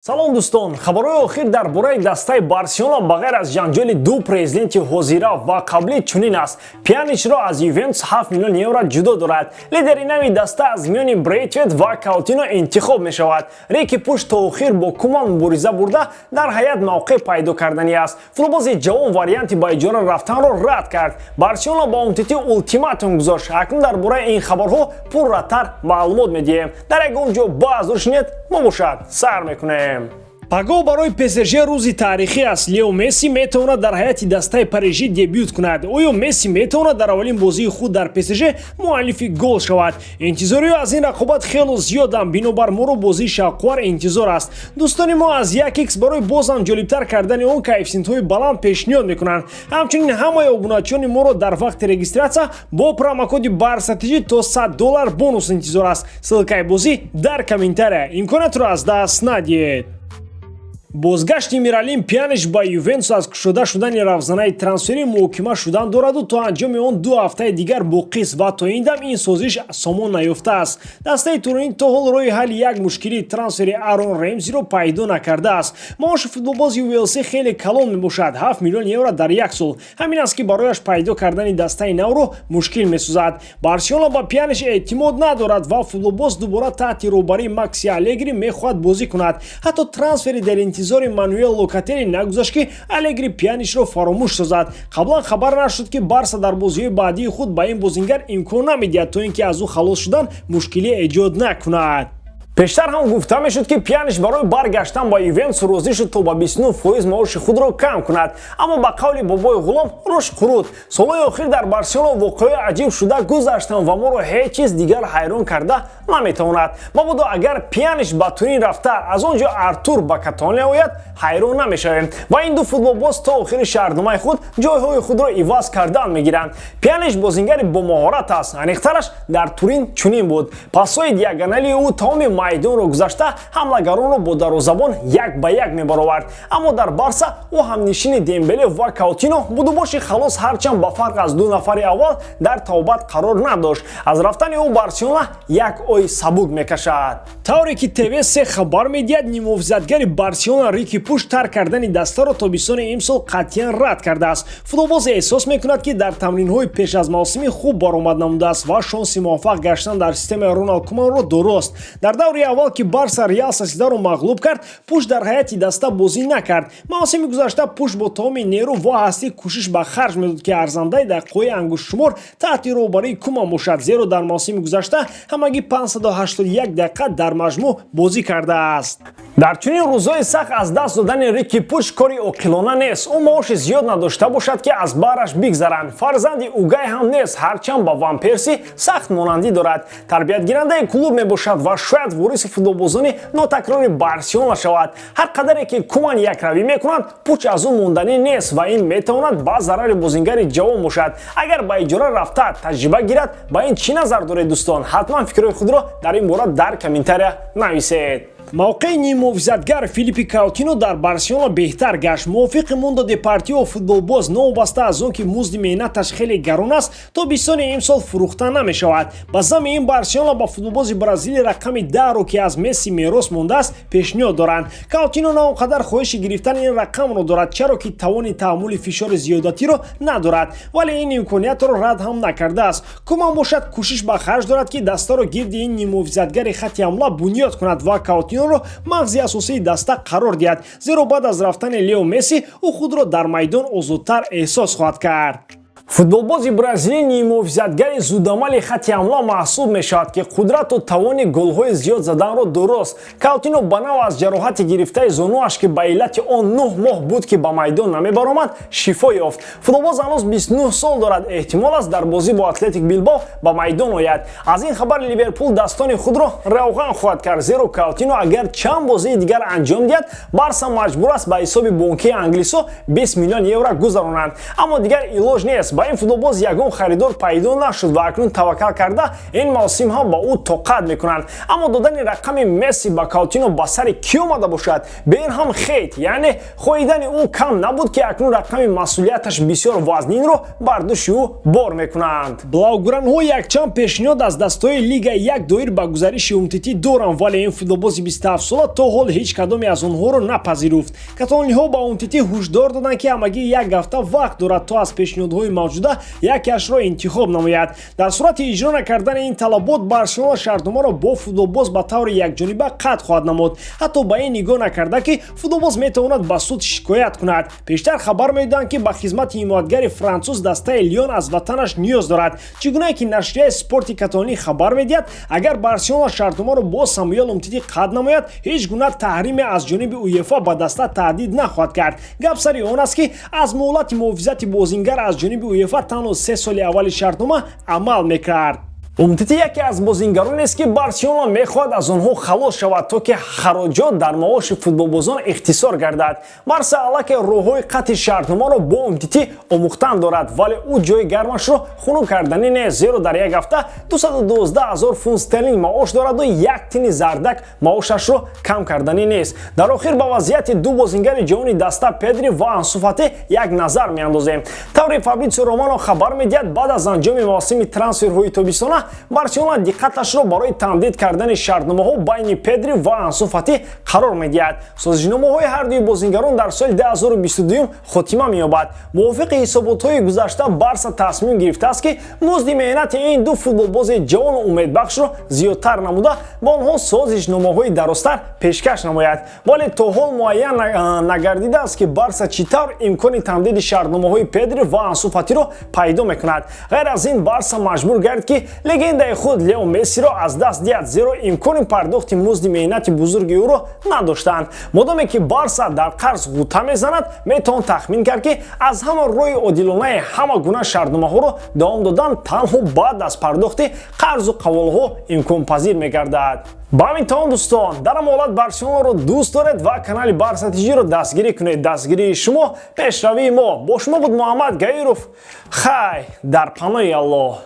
салом дӯстон, хабарҳои охир дар бораи дастаи Барселона ба ғайр аз ҷанҷоли ду президенти ҳозира ва қаблӣ чунин аст. Пьяничро аз Ювентус 7 миллион евро ҷудо дорад. Лидери нави даста аз миёни Брейтвейт ва Коутино интихоб мешавад. Реки пуш то охир бо Куман мубориза бурда дар ҳаят мавқеъ пайдо карданӣ аст. Футболбози ҷавон варианти ба иҷора рафтанро рад кард. Барселона ба Умтити ултиматум гузошт. Акнун дар бораи ин хабарҳо пурратар маълумот медиҳем. дар ягон ҷо баъз рӯшнед мо бошад сар мекунем. Пагоҳ барои ПСЖ рӯзи таърихӣ аст. Лео Месси метавонад дар ҳаяти дастаи Парижӣ дебют кунад. Оё Месси метавонад дар аввалин бозии худ дар ПСЖ муаллифи гол шавад? Интизориҳо аз ин рақобат хело зиёданд. Бинобар моро бозии шавқовар интизор аст. дӯстони мо аз 1х барои бозам ҷолибтар кардани он коэффициентҳои баланд пешниҳод мекунанд. ҳамчунин ҳамаи обуначиёни моро дар вақти регистратсия бо промокоди барсатиҷӣ то $100 бонус интизор аст. ссылкаи бозӣ дар комментария. имкониятро аз даст надиҳед. бозгашти Миралим Пьянич ба Ювентус аз кушода шудани равзанаи трансферӣ муҳокима шудан дораду то анҷоми он 2 ҳафтаи дигар боқист ва то ин дам ин созиш самон наёфтааст. дастаи Турин то ҳол роҳи ҳалли як мушкили трансфери Арон Ремзиро пайдо накардааст. маоши футболбози Уелси хеле калон мебошад, 7 миллион евро дар як сол. ҳамин аст ки барояш пайдо кардани дастаи навро мушкил месозад. Барселона ба Пьянич эътимод надорад ва футболбоз дубора таҳти роҳбарии Макси Алегри мехоҳад бозӣ кунад. ҳатто трансфери дар интизори Мануэл Локатели нагузашт ки Алегри Пьяничро фаромӯш созад. қаблан хабар нашуд ки Барса дар бозиҳои баъдии худ ба ин бозингар имкон намедиҳад то ин ки аз ӯ халос шудан мушкилӣ эҷод накунад. пештар ҳам гуфта мешуд ки Пьянич барои баргаштан ба Ювентус розӣ шуд то ба 29% маоши худро кам кунад, аммо ба қавли бобои ғулом рушд хурд. солҳои охир дар Барселона воқеаҳои аҷиб шуда гузаштанд ва моро ҳеҷ чиз дигар ҳайрон карда наметавонад. мабодо агар Пьянич ба Турин рафта аз он ҷо Артур ба Каталония ояд, ҳайрон намешавем ва ин ду футболбоз то охири шаҳрномаи худ ҷойҳои худро иваз кардан мегиранд. Пьянич бозингари бомаҳорат аст. аниқтараш дар Турин чунин буд. пасҳои диагоналии ӯ тамоми майдонро гузашта ҳамлагаронро бо дарозабон як ба як мебаровард. аммо дар Барса ӯ ҳамнишини Дембеле ва Коутино будубоши халос ҳарчанд ба фарқ аз 2 нафари аввал дар тавбат қарор надошт. аз рафтани ӯ Барселона як ой сабук мекашад. тавре ки ТВ3 хабар медиҳад, нимувизатгари Барселона Рики Пуш тарк кардани дастаро тобистони имсол қатъиян рад кардааст. футболбоз эҳсос мекунад ки дар тамринҳои пеш аз мавсимӣ хуб баромад намудааст ва шонси муваффақ гаштан дар системаи Роналд Куманро дорост. дар даври аввал ки Барса Реал Сосидаро мағлуб кард, Пуш дар ҳаяти даста бозӣ накард. мавсими гузашта Пуш бо тамоми нерӯ ва ҳастӣ кӯшиш ба харҷ медод ки арзандаи дақиқаҳои ангуштшумор таҳти роҳбарии Куман бошад, зеро дар мавсими гузашта ҳамагӣ 581 дақиқа дар маҷмӯъ бозӣ кардааст. дар чунин рӯзҳои сахт аз даст додани Рики Пуш кори оқилона нест. ӯ маоши зиёд надошта бошад ки аз бараш бигзаранд. фарзанди угай ҳам нест, ҳарчанд ба Ван Перси сахт монандӣ дорад. тарбиятгирандаи клуб мебошад ва шояд вориси футболбозони нотакрори Барселона шавад. ҳар қадаре ки Куман якравӣ мекунад, Пуч аз ӯ монданӣ нест ва ин метавонад ба зарари бозингари ҷавон бошад. агар ба иҷора рафта таҷриба гирад, ба ин чӣ назар доред дӯстон? ҳатман фикрҳои худро дар ин бора дар комментария нависед. мавқеи нимувизатгар Филиппи Коутино дар Барселона беҳтар гашт. мувофиқи Мундо Депортиво футболбоз новобаста аз он ки музди меҳнаташ хеле гарон аст, то бистони имсол фурӯхта намешавад. ба замми ин Барселона ба футболбози бразилӣ Рақами 10ро ки аз Месси мерос мондааст пешниҳод доранд. Коутино на он қадар хоҳиши гирифтани ин рақамро дорад, чаро ки тавони таҳаммули фишори зиёдатиро надорад, вале ин имкониятро рад ҳам накардааст. Куман бошад кӯшиш ба харҷ дорад ки дастаро гирди ин нимувизатгари хатти ҳамла бунёд кунад ва Коутино мағзи асосии даста қарор диҳад, зеро баъд аз рафтани Лео Месси ӯ худро дар майдон озодтар эҳсос хоҳад кард. футболбози бразилӣ нимувизатгари зудамали хатти ҳамла маҳсуб мешавад ки қудрату тавони голҳои зиёд заданро дорост. Коутино ба нав аз ҷароҳати гирифтаи зонуаш ки ба иллати он 9 моҳ буд ки ба майдон намебаромад шифо ёфт. футболбоз ҳанӯз 29 сол дорад. эҳтимол аст дар бозӣ бо Атлетик Билбао ба майдон ояд. аз ин хабар Ливерпулдастони худро равған хоҳад кард, зеро Коутино агар чанд бозии дигар анҷом диҳад, Барса маҷбур аст ба ҳисоби бонкии англисо 20 миллион евро гузаронанд. аммо дигар илож нест. ба ин футболбоз ягон харидор пайдо нашуд ва акнун таваккал карда ин мавсимҳо ба ӯ тоқат мекунанд. Аммо додани рақами Месси ба Коутино ба сари кӣ омада бошад? Бен ҳам хейт, яъне хоидани ӯ кам набуд ки акнун рақами масъулияташ бисёр вазнинро бар дӯши ӯ бор мекунанд. Блаугранҳо якчанд пешниҳод аз дастаҳои Лигаи Як доир ба гузариши УМТТ доранд, вале ин футболбози 27 сола то ҳол ҳеҷ кадоме аз онҳоро напазируфт. Католониҳо ба УМТТ ҳушдор доданд ки ҳамагӣ як ҳафта вақт дорад то аз пешниҳодҳои мавҷуда якеашро интихоб намояд. Дар сурати иҷро накардани ин талабот Барселона шартномаро бо футболбоз ба таври якҷониба қатъ хоҳад намуд. Ҳатто ба ин нигоҳ накарда ки футболбоз метавонад ба суд шикоят кунад. Пештар хабар медоданд ки ба хизмати ҳимоятгари француз дастаи Лион аз ватанаш ниёз дорад. Чӣ гуна ки нашрияи спорти католонӣ хабар медиҳад, агар Барселона шартномаро бо Самуэл Умтити қатъ намояд, ҳеҷ гуна таҳриме аз ҷониби УЕФА ба даста таҳдид нахоҳад кард. Гап сари он аст ки аз муҳлати муҳофизати бозингар аз ҷониби УЕФА танҳо 3 соли аввали шартнома амал мекард. УМТТ яке аз бозингаронест ки Барселона мехоҳад аз онҳо халос шавад, то ки хароҷот дар маоши футболбозон ихтисор гардад. Барса аллакай роҳҳои қатъи шартномаро бо УМТТ омӯхтан дорад, вале ӯ ҷои гармашро хунук карданӣ нест, зеро дар як ҳафта 212 000 фунт стерлинг маош дораду як тини зардак маошашро кам карданӣ нест. Дар охир ба вазъияти ду бозингари ҷавони даста Педри ва Ансу Фати як назар меандозем. Таври Фабрицио Романо хабар медиҳад, баъд аз анҷоми мавсими трансферҳои тобистона Барселона диққаташро барои тамдид кардани шартномаҳо байни Педри ва Ансу Фати қарор медиҳад. Созишномаҳои ҳардуи бозингарон дар соли 2022 хотима меёбад. Мувофиқи ҳисоботҳои гузашта Барса тасмим гирифтааст ки музди меҳнати ин ду футболбози ҷавону умедбахшро зиёдтар намуда ба онҳо созишномаҳои дарозтар пешкаш намояд. Вале то ҳол муайян нагардидааст ки Барса чӣ тавр имкони тамдиди шартномаҳои Педри ва Ансу Фатиро пайдо мекунад. ғайр аз ин Барса маҷбур гардид ки легендаи худ Лео Мессиро аз даст диҳад, зеро имкони пардохти музди меҳнати бузурги ӯро надоштанд. модоме ки Барса дар қарз ғута мезанад, метавон тахмин кард ки аз ҳама роҳи одилонаи ҳама гуна шартномаҳоро давом додан танҳо баъд аз пардохти қарзу қаволҳо имконпазир мегардад. ба ҳамин тамом дӯстон, дар ҳама ҳолат Барселонаро дӯст доред ва канали Барса ТВ-ро дастгирӣ кунед. дастгирии шумо пешравии мо. Бо шумо буд Муҳаммад Гаиров. Хай дар паноҳи Аллоҳ.